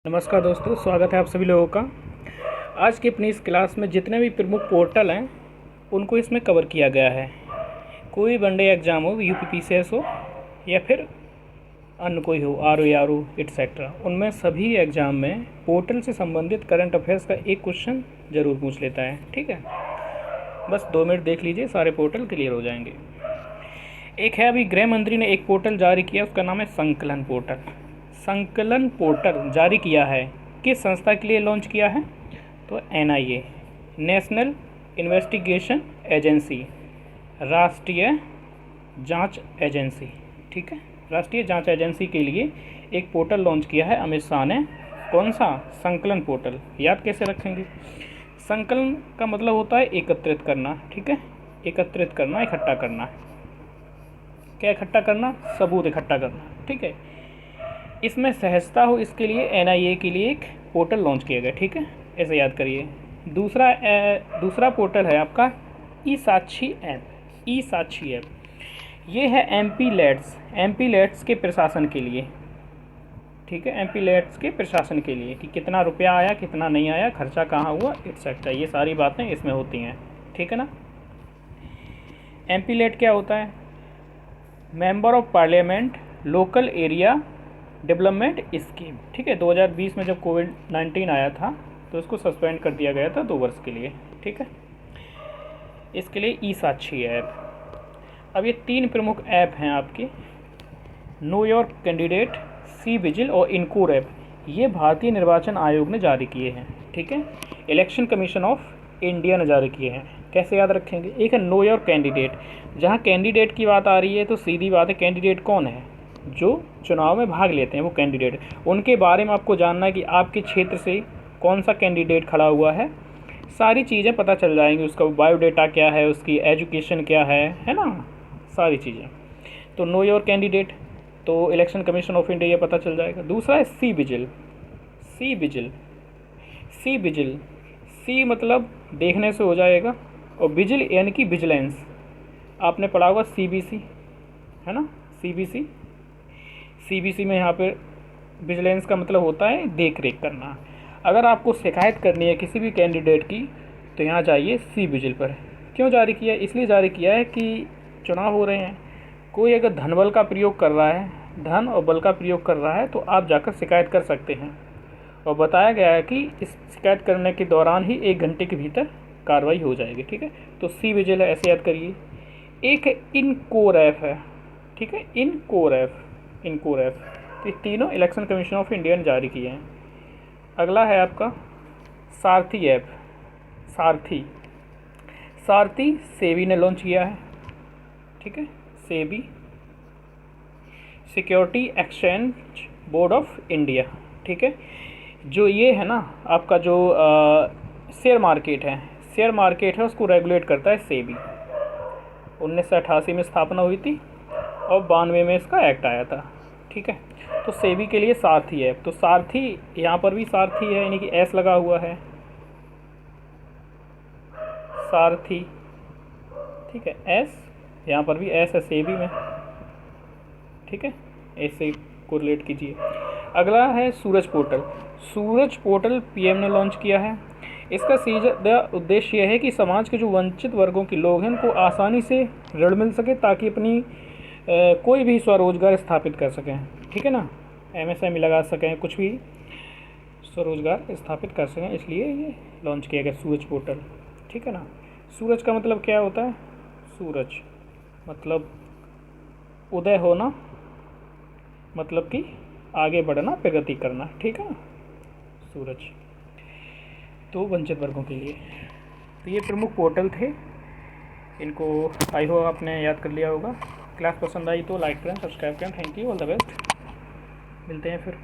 नमस्कार दोस्तों, स्वागत है आप सभी लोगों का। आज की अपनी इस क्लास में जितने भी प्रमुख पोर्टल हैं उनको इसमें कवर किया गया है। कोई वनडे एग्ज़ाम हो, यूपीपीसीएस हो या फिर अन्य कोई हो, आरओ एटसेट्रा, उनमें सभी एग्ज़ाम में पोर्टल से संबंधित करंट अफेयर्स का एक क्वेश्चन ज़रूर पूछ लेता है। ठीक है, बस 2 मिनट देख लीजिए, सारे पोर्टल क्लियर हो जाएंगे। एक है, अभी गृह मंत्री ने एक पोर्टल जारी किया, उसका नाम है संकलन पोर्टल। संकलन पोर्टल जारी किया है, किस संस्था के लिए लॉन्च किया है? तो एनआईए, नेशनल इन्वेस्टिगेशन एजेंसी, राष्ट्रीय जांच एजेंसी। ठीक है, राष्ट्रीय जांच एजेंसी के लिए एक पोर्टल लॉन्च किया है अमित शाह ने। कौन सा? संकलन पोर्टल। याद कैसे रखेंगे? संकलन का मतलब होता है एकत्रित करना। ठीक है, एकत्रित करना, इकट्ठा करना। क्या इकट्ठा करना? सबूत इकट्ठा करना। ठीक है, इसमें सहजता हो इसके लिए एनआईए के लिए एक पोर्टल लॉन्च किया गया। ठीक है, ऐसे याद करिए। दूसरा पोर्टल है आपका ई साक्षी ऐप। ई साक्षी ऐप ये है एमपी लेट्स के प्रशासन के लिए। ठीक है, एमपी लेट्स के प्रशासन के लिए कि कितना रुपया आया, कितना नहीं आया, खर्चा कहाँ हुआ, एटसेट्रा, ये सारी बातें इसमें होती हैं। ठीक है ना। एमपी लेट क्या होता है? Member of parliament local area development scheme. ठीक है, 2020 में जब कोविड-19 आया था तो इसको सस्पेंड कर दिया गया था 2 वर्ष के लिए। ठीक है, इसके लिए ई साक्षी ऐप। अब ये 3 प्रमुख ऐप हैं आपके, know your candidate, C vigil और इनकोर ऐप। ये भारतीय निर्वाचन आयोग ने जारी किए हैं। ठीक है, इलेक्शन कमीशन ऑफ इंडिया ने जारी किए हैं। कैसे याद रखेंगे? एक है नो योर कैंडिडेट। जहाँ कैंडिडेट की बात आ रही है तो सीधी बात है, कैंडिडेट कौन है? जो चुनाव में भाग लेते हैं वो कैंडिडेट। उनके बारे में आपको जानना है कि आपके क्षेत्र से कौन सा कैंडिडेट खड़ा हुआ है, सारी चीज़ें पता चल जाएंगी। उसका बायोडेटा क्या है, उसकी एजुकेशन क्या है ना, सारी चीज़ें। तो नो योर कैंडिडेट, तो इलेक्शन कमीशन ऑफ इंडिया ये पता चल जाएगा। दूसरा है C vigil. C vigil, C vigil, सी मतलब देखने से हो जाएगा, और विजिल यानी कि विजिलेंस। आपने पढ़ा होगा सीबीसी, है ना, सीबीसी। सीबीसी में यहाँ पे विजिलेंस का मतलब होता है देख रेख करना। अगर आपको शिकायत करनी है किसी भी कैंडिडेट की तो यहाँ जाइए सी विजिल पर। क्यों जारी किया है? इसलिए जारी किया है कि चुनाव हो रहे हैं, कोई अगर धन बल का प्रयोग कर रहा है, धन और बल का प्रयोग कर रहा है, तो आप जाकर शिकायत कर सकते हैं। और बताया गया है कि इस शिकायत करने के दौरान ही 1 घंटे के भीतर कार्रवाई हो जाएगी। ठीक है, तो सी विजिल है, ऐसे याद करिए। एक है इनकोर ऐप है। ठीक है, इनकोर ऐप, इनकोर ऐप। तो ये तीनों इलेक्शन कमीशन ऑफ इंडिया ने जारी किए हैं। अगला है आपका सारथी ऐप। सारथी, सारथी सेबी ने लॉन्च किया है। ठीक है, SEBI, security exchange board of India. ठीक है, जो ये है ना आपका जो शेयर मार्केट है, शेयर मार्केट है, उसको रेगुलेट करता है सेबी। 1988 में स्थापना हुई थी और 92 में इसका एक्ट आया था। ठीक है, तो सेबी के लिए सारथी है। तो सारथी, यहाँ पर भी सारथी है, यानी कि एस लगा हुआ है, सारथी। ठीक है, एस, यहाँ पर भी एस है सीबी में। ठीक है, ऐसे कोरिलेट कीजिए। अगला है सूरज पोर्टल। सूरज पोर्टल पीएम ने लॉन्च किया है। इसका सीधा उद्देश्य यह है कि समाज के जो वंचित वर्गों के लोग हैं उनको आसानी से ऋण मिल सके, ताकि अपनी कोई भी स्वरोजगार स्थापित कर सकें। ठीक है ना, एमएसएमई लगा सकें, कुछ भी स्वरोजगार स्थापित कर सकें, इसलिए ये लॉन्च किया गया सूरज पोर्टल। ठीक है ना। सूरज का मतलब क्या होता है? सूरज मतलब उदय होना, मतलब कि आगे बढ़ना, प्रगति करना। ठीक है ना, सूरज। तो वंचित वर्गों के लिए तो ये प्रमुख पोर्टल थे। इनको आई होप आपने याद कर लिया होगा। क्लास पसंद आई तो लाइक करें, सब्सक्राइब करें। Thank you, all the best. मिलते हैं फिर।